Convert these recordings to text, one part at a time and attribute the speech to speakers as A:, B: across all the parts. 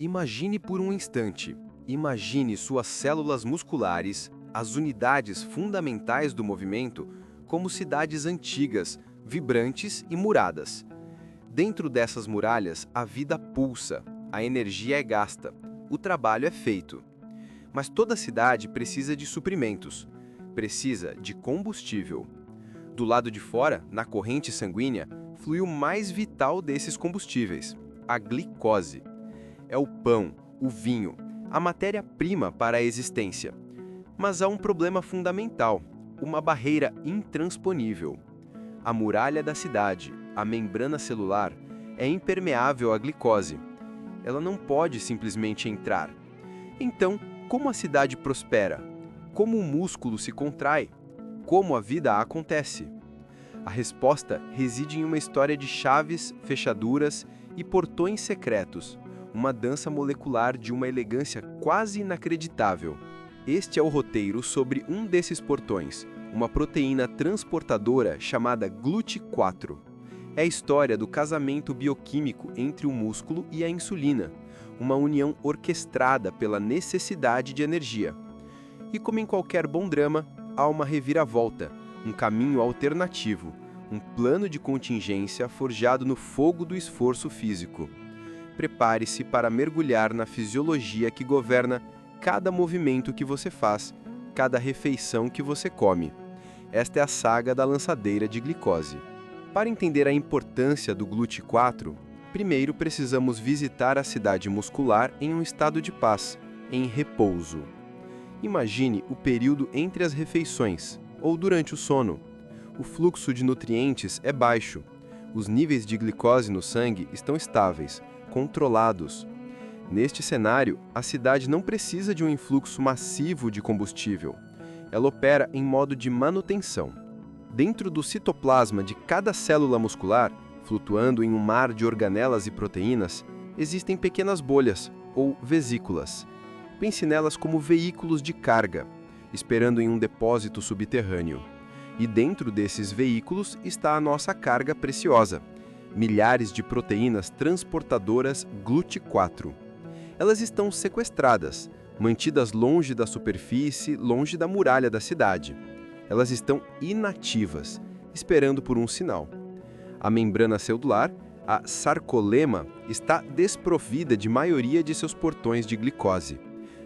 A: Imagine por um instante. Imagine suas células musculares, as unidades fundamentais do movimento, como cidades antigas, vibrantes e muradas. Dentro dessas muralhas, a vida pulsa, a energia é gasta, o trabalho é feito. Mas toda cidade precisa de suprimentos, precisa de combustível. Do lado de fora, na corrente sanguínea, flui o mais vital desses combustíveis, a glicose. É o pão, o vinho, a matéria-prima para a existência. Mas há um problema fundamental, uma barreira intransponível. A muralha da cidade, a membrana celular, é impermeável à glicose. Ela não pode simplesmente entrar. Então, como a cidade prospera? Como o músculo se contrai? Como a vida acontece? A resposta reside em uma história de chaves, fechaduras e portões secretos, uma dança molecular de uma elegância quase inacreditável. Este é o roteiro sobre um desses portões, uma proteína transportadora chamada GLUT4. É a história do casamento bioquímico entre o músculo e a insulina, uma união orquestrada pela necessidade de energia. E como em qualquer bom drama, há uma reviravolta, um caminho alternativo, um plano de contingência forjado no fogo do esforço físico. Prepare-se para mergulhar na fisiologia que governa cada movimento que você faz, cada refeição que você come. Esta é a saga da lançadeira de glicose. Para entender a importância do GLUT4, primeiro precisamos visitar a cidade muscular em um estado de paz, em repouso. Imagine o período entre as refeições, ou durante o sono. O fluxo de nutrientes é baixo. Os níveis de glicose no sangue estão estáveis, controlados. Neste cenário, a cidade não precisa de um influxo massivo de combustível. Ela opera em modo de manutenção. Dentro do citoplasma de cada célula muscular, flutuando em um mar de organelas e proteínas, existem pequenas bolhas, ou vesículas. Pense nelas como veículos de carga, esperando em um depósito subterrâneo. E dentro desses veículos está a nossa carga preciosa, milhares de proteínas transportadoras GLUT4. Elas estão sequestradas, mantidas longe da superfície, longe da muralha da cidade. Elas estão inativas, esperando por um sinal. A membrana celular, a sarcolema, está desprovida de maioria de seus portões de glicose.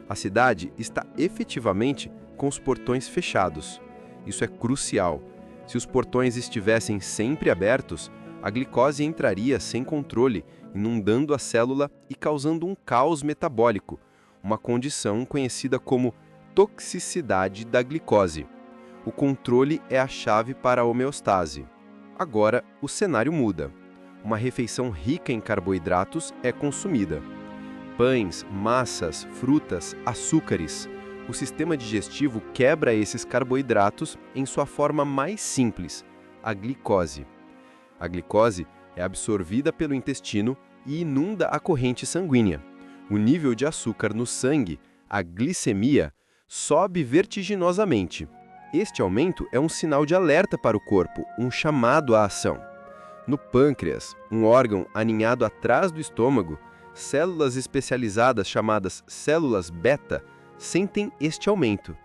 A: A cidade está efetivamente com os portões fechados. Isso é crucial. Se os portões estivessem sempre abertos, a glicose entraria sem controle, inundando a célula e causando um caos metabólico, uma condição conhecida como toxicidade da glicose. O controle é a chave para a homeostase. Agora, o cenário muda. Uma refeição rica em carboidratos é consumida. Pães, massas, frutas, açúcares. O sistema digestivo quebra esses carboidratos em sua forma mais simples, a glicose. A glicose é absorvida pelo intestino e inunda a corrente sanguínea. O nível de açúcar no sangue, a glicemia, sobe vertiginosamente. Este aumento é um sinal de alerta para o corpo, um chamado à ação. No pâncreas, um órgão aninhado atrás do estômago, células especializadas chamadas células beta sentem este aumento.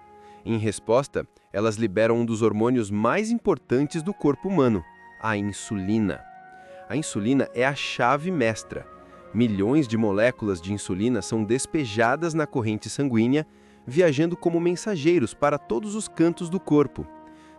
A: Em resposta, elas liberam um dos hormônios mais importantes do corpo humano, a insulina. A insulina é a chave mestra. Milhões de moléculas de insulina são despejadas na corrente sanguínea, viajando como mensageiros para todos os cantos do corpo.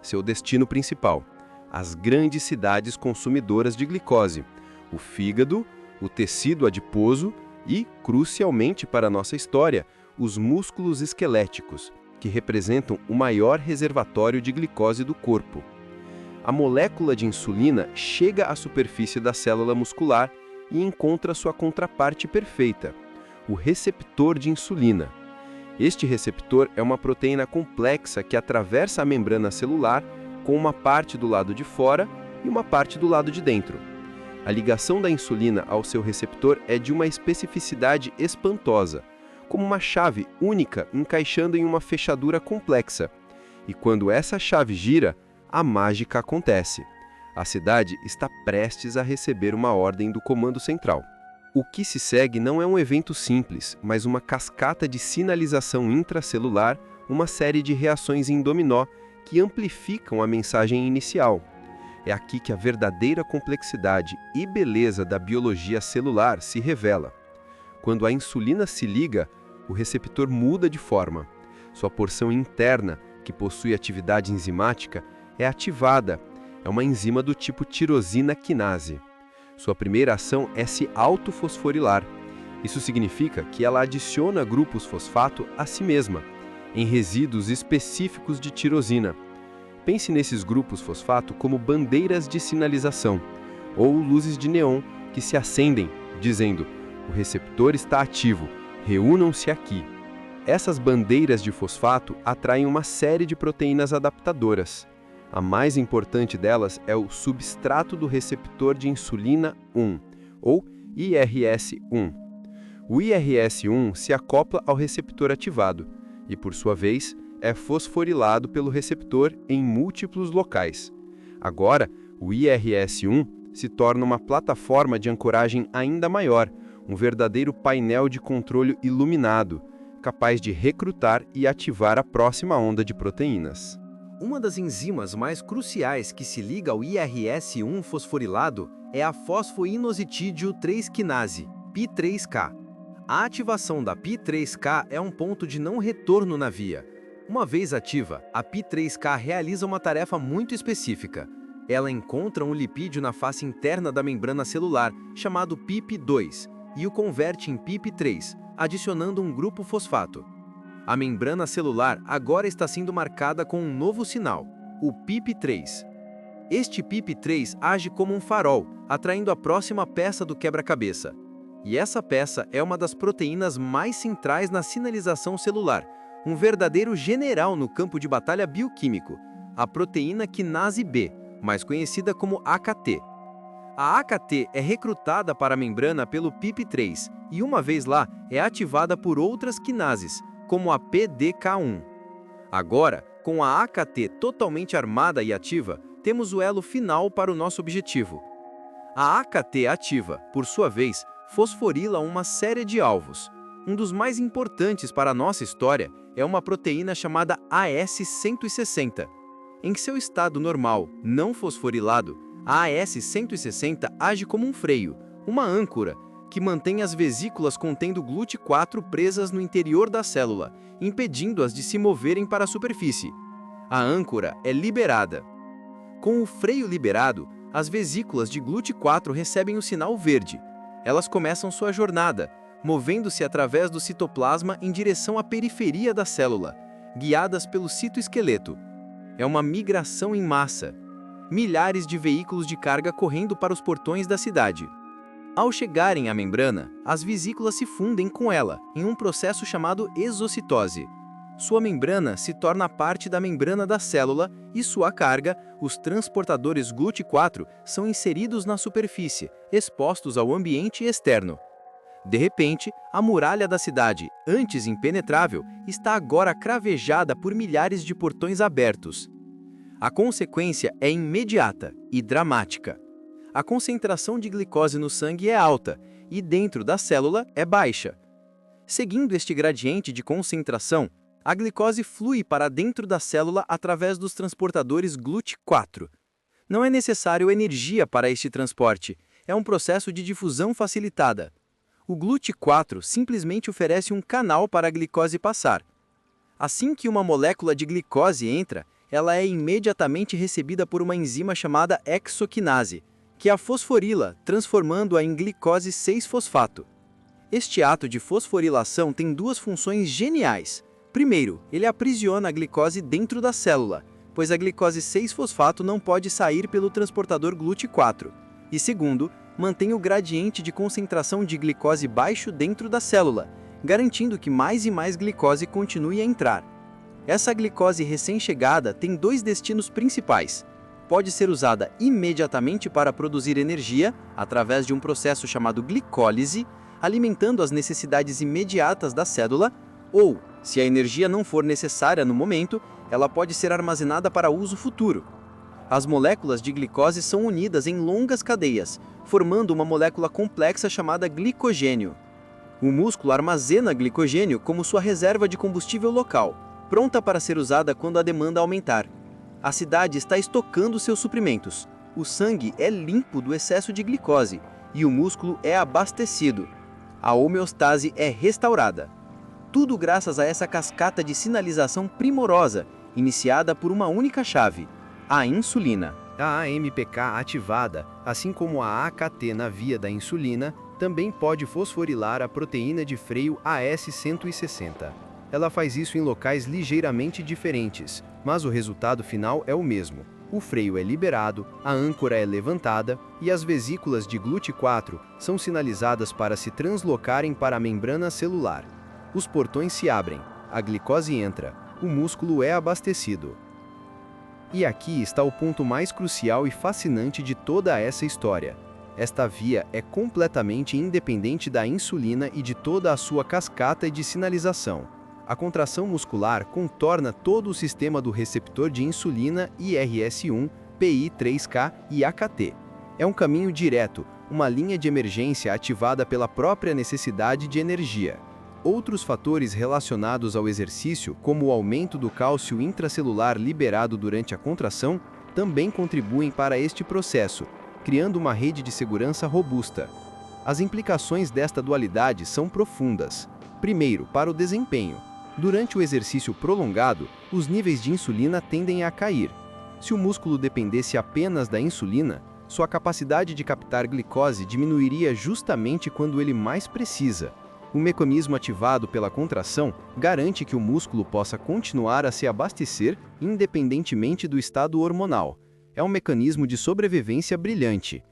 A: Seu destino principal: as grandes cidades consumidoras de glicose, o fígado, o tecido adiposo e, crucialmente para a nossa história, os músculos esqueléticos, que representam o maior reservatório de glicose do corpo. A molécula de insulina chega à superfície da célula muscular e encontra sua contraparte perfeita, o receptor de insulina. Este receptor é uma proteína complexa que atravessa a membrana celular com uma parte do lado de fora e uma parte do lado de dentro. A ligação da insulina ao seu receptor é de uma especificidade espantosa, como uma chave única encaixando em uma fechadura complexa. E quando essa chave gira, a mágica acontece. A cidade está prestes a receber uma ordem do comando central. O que se segue não é um evento simples, mas uma cascata de sinalização intracelular, uma série de reações em dominó que amplificam a mensagem inicial. É aqui que a verdadeira complexidade e beleza da biologia celular se revela. Quando a insulina se liga, o receptor muda de forma. Sua porção interna, que possui atividade enzimática, é ativada. É uma enzima do tipo tirosina quinase. Sua primeira ação é se autofosforilar. Isso significa que ela adiciona grupos fosfato a si mesma, em resíduos específicos de tirosina. Pense nesses grupos fosfato como bandeiras de sinalização, ou luzes de neon que se acendem, dizendo: o receptor está ativo, reúnam-se aqui. Essas bandeiras de fosfato atraem uma série de proteínas adaptadoras. A mais importante delas é o substrato do receptor de insulina 1, ou IRS1. O IRS1 se acopla ao receptor ativado e, por sua vez, é fosforilado pelo receptor em múltiplos locais. Agora, o IRS1 se torna uma plataforma de ancoragem ainda maior, um verdadeiro painel de controle iluminado, capaz de recrutar e ativar a próxima onda de proteínas.
B: Uma das enzimas mais cruciais que se liga ao IRS1 fosforilado é a fosfoinositidil 3-quinase, PI3K. A ativação da PI3K é um ponto de não retorno na via. Uma vez ativa, a PI3K realiza uma tarefa muito específica. Ela encontra um lipídio na face interna da membrana celular, chamado PIP2, e o converte em PIP3, adicionando um grupo fosfato. A membrana celular agora está sendo marcada com um novo sinal, o PIP3. Este PIP3 age como um farol, atraindo a próxima peça do quebra-cabeça. E essa peça é uma das proteínas mais centrais na sinalização celular, um verdadeiro general no campo de batalha bioquímico, a proteína quinase B, mais conhecida como AKT. A AKT é recrutada para a membrana pelo PIP3 e, uma vez lá, é ativada por outras quinases, como a PDK1. Agora, com a AKT totalmente armada e ativa, temos o elo final para o nosso objetivo. A AKT ativa, por sua vez, fosforila uma série de alvos. Um dos mais importantes para a nossa história é uma proteína chamada AS160. Em seu estado normal, não fosforilado, a AS160 age como um freio, uma âncora, que mantém as vesículas contendo GLUT4 presas no interior da célula, impedindo-as de se moverem para a superfície. A âncora é liberada. Com o freio liberado, as vesículas de GLUT4 recebem o sinal verde. Elas começam sua jornada, movendo-se através do citoplasma em direção à periferia da célula, guiadas pelo citoesqueleto. É uma migração em massa. Milhares de veículos de carga correndo para os portões da cidade. Ao chegarem à membrana, as vesículas se fundem com ela, em um processo chamado exocitose. Sua membrana se torna parte da membrana da célula e sua carga, os transportadores GLUT4, são inseridos na superfície, expostos ao ambiente externo. De repente, a muralha da cidade, antes impenetrável, está agora cravejada por milhares de portões abertos. A consequência é imediata e dramática. A concentração de glicose no sangue é alta e dentro da célula é baixa. Seguindo este gradiente de concentração, a glicose flui para dentro da célula através dos transportadores GLUT4. Não é necessário energia para este transporte, é um processo de difusão facilitada. O GLUT4 simplesmente oferece um canal para a glicose passar. Assim que uma molécula de glicose entra, ela é imediatamente recebida por uma enzima chamada hexoquinase, que a fosforila, transformando-a em glicose 6-fosfato. Este ato de fosforilação tem duas funções geniais. Primeiro, ele aprisiona a glicose dentro da célula, pois a glicose 6-fosfato não pode sair pelo transportador GLUT4. E segundo, mantém o gradiente de concentração de glicose baixo dentro da célula, garantindo que mais e mais glicose continue a entrar. Essa glicose recém-chegada tem dois destinos principais. Pode ser usada imediatamente para produzir energia, através de um processo chamado glicólise, alimentando as necessidades imediatas da célula, ou, se a energia não for necessária no momento, ela pode ser armazenada para uso futuro. As moléculas de glicose são unidas em longas cadeias, formando uma molécula complexa chamada glicogênio. O músculo armazena glicogênio como sua reserva de combustível local, pronta para ser usada quando a demanda aumentar. A cidade está estocando seus suprimentos. O sangue é limpo do excesso de glicose e o músculo é abastecido. A homeostase é restaurada. Tudo graças a essa cascata de sinalização primorosa, iniciada por uma única chave: a insulina.
A: A AMPK ativada, assim como a AKT na via da insulina, também pode fosforilar a proteína de freio AS160. Ela faz isso em locais ligeiramente diferentes, mas o resultado final é o mesmo. O freio é liberado, a âncora é levantada e as vesículas de GLUT4 são sinalizadas para se translocarem para a membrana celular. Os portões se abrem, a glicose entra, o músculo é abastecido. E aqui está o ponto mais crucial e fascinante de toda essa história. Esta via é completamente independente da insulina e de toda a sua cascata de sinalização. A contração muscular contorna todo o sistema do receptor de insulina IRS1, PI3K e AKT. É um caminho direto, uma linha de emergência ativada pela própria necessidade de energia. Outros fatores relacionados ao exercício, como o aumento do cálcio intracelular liberado durante a contração, também contribuem para este processo, criando uma rede de segurança robusta. As implicações desta dualidade são profundas. Primeiro, para o desempenho. Durante o exercício prolongado, os níveis de insulina tendem a cair. Se o músculo dependesse apenas da insulina, sua capacidade de captar glicose diminuiria justamente quando ele mais precisa. O mecanismo ativado pela contração garante que o músculo possa continuar a se abastecer independentemente do estado hormonal. É um mecanismo de sobrevivência brilhante.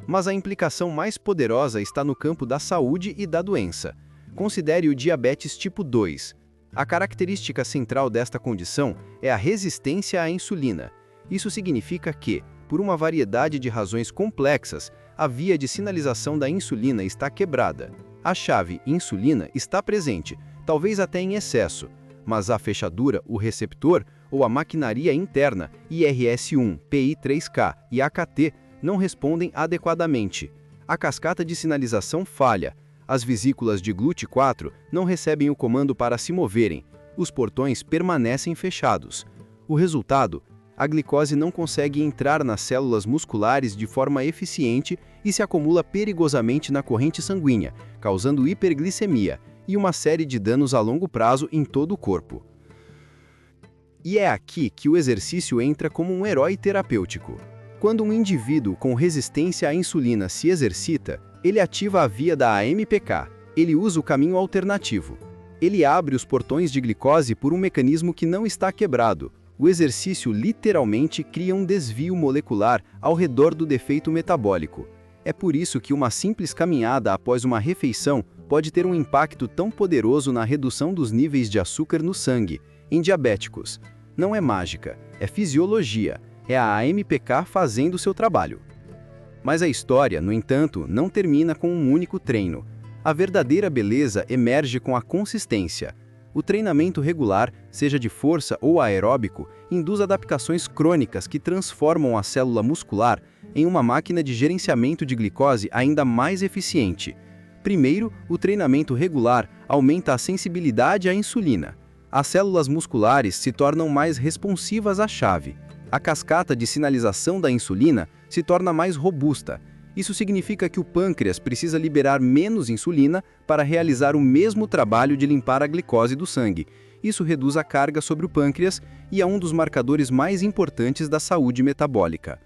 A: Mas a implicação mais poderosa está no campo da saúde e da doença. Considere o diabetes tipo 2. A característica central desta condição é a resistência à insulina. Isso significa que, por uma variedade de razões complexas, a via de sinalização da insulina está quebrada. A chave insulina está presente, talvez até em excesso, mas a fechadura, o receptor ou a maquinaria interna, IRS1, PI3K e AKT, não respondem adequadamente. A cascata de sinalização falha. As vesículas de GLUT4 não recebem o comando para se moverem. Os portões permanecem fechados. O resultado: a glicose não consegue entrar nas células musculares de forma eficiente e se acumula perigosamente na corrente sanguínea, causando hiperglicemia e uma série de danos a longo prazo em todo o corpo. E é aqui que o exercício entra como um herói terapêutico. Quando um indivíduo com resistência à insulina se exercita, ele ativa a via da AMPK, ele usa o caminho alternativo. Ele abre os portões de glicose por um mecanismo que não está quebrado. O exercício literalmente cria um desvio molecular ao redor do defeito metabólico. É por isso que uma simples caminhada após uma refeição pode ter um impacto tão poderoso na redução dos níveis de açúcar no sangue, em diabéticos. Não é mágica, é fisiologia, é a AMPK fazendo seu trabalho. Mas a história, no entanto, não termina com um único treino. A verdadeira beleza emerge com a consistência. O treinamento regular, seja de força ou aeróbico, induz adaptações crônicas que transformam a célula muscular em uma máquina de gerenciamento de glicose ainda mais eficiente. Primeiro, o treinamento regular aumenta a sensibilidade à insulina. As células musculares se tornam mais responsivas à chave. A cascata de sinalização da insulina se torna mais robusta. Isso significa que o pâncreas precisa liberar menos insulina para realizar o mesmo trabalho de limpar a glicose do sangue. Isso reduz a carga sobre o pâncreas e é um dos marcadores mais importantes da saúde metabólica.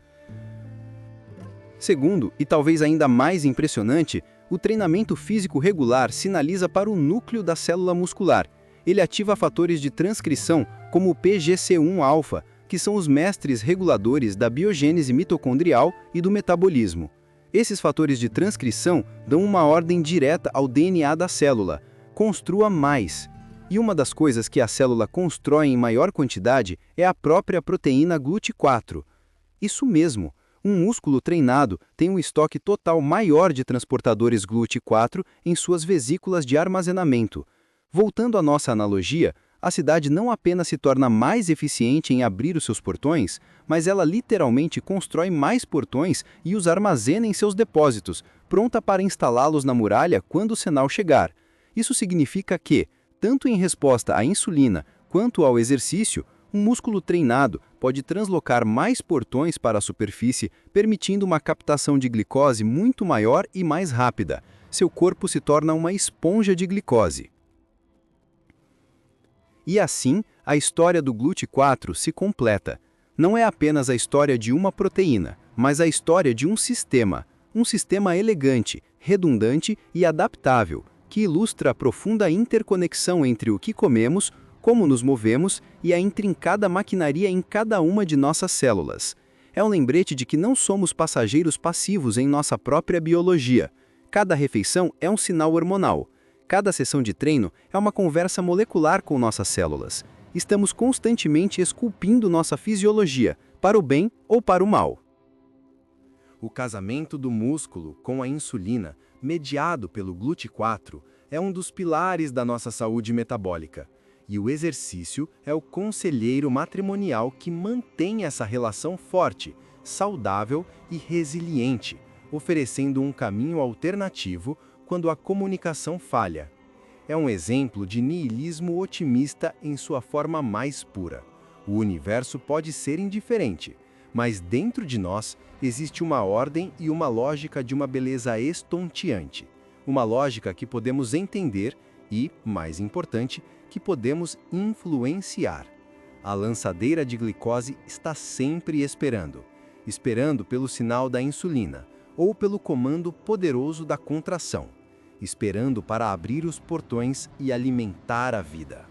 A: Segundo, e talvez ainda mais impressionante, o treinamento físico regular sinaliza para o núcleo da célula muscular. Ele ativa fatores de transcrição como o PGC1-alfa, que são os mestres reguladores da biogênese mitocondrial e do metabolismo. Esses fatores de transcrição dão uma ordem direta ao DNA da célula: construa mais. E uma das coisas que a célula constrói em maior quantidade é a própria proteína GLUT4. Isso mesmo, um músculo treinado tem um estoque total maior de transportadores GLUT4 em suas vesículas de armazenamento. Voltando à nossa analogia,
B: A cidade não apenas se torna mais eficiente em abrir os seus portões, mas ela literalmente constrói mais portões e os armazena em seus depósitos, pronta para instalá-los na muralha quando o sinal chegar. Isso significa que, tanto em resposta à insulina quanto ao exercício, um músculo treinado pode translocar mais portões para a superfície, permitindo uma captação de glicose muito maior e mais rápida. Seu corpo se torna uma esponja de glicose. E assim, a história do GLUT4 se completa. Não é apenas a história de uma proteína, mas a história de um sistema elegante, redundante e adaptável, que ilustra a profunda interconexão entre o que comemos, como nos movemos e a intrincada maquinaria em cada uma de nossas células. É um lembrete de que não somos passageiros passivos em nossa própria biologia. Cada refeição é um sinal hormonal. Cada sessão de treino é uma conversa molecular com nossas células. Estamos constantemente esculpindo nossa fisiologia, para o bem ou para o mal.
A: O casamento do músculo com a insulina, mediado pelo GLUT4, é um dos pilares da nossa saúde metabólica. E o exercício é o conselheiro matrimonial que mantém essa relação forte, saudável e resiliente, oferecendo um caminho alternativo quando a comunicação falha. É um exemplo de niilismo otimista em sua forma mais pura. O universo pode ser indiferente, mas dentro de nós existe uma ordem e uma lógica de uma beleza estonteante. Uma lógica que podemos entender e, mais importante, que podemos influenciar. A lançadeira de glicose está sempre esperando pelo sinal da insulina ou pelo comando poderoso da contração, esperando para abrir os portões e alimentar a vida.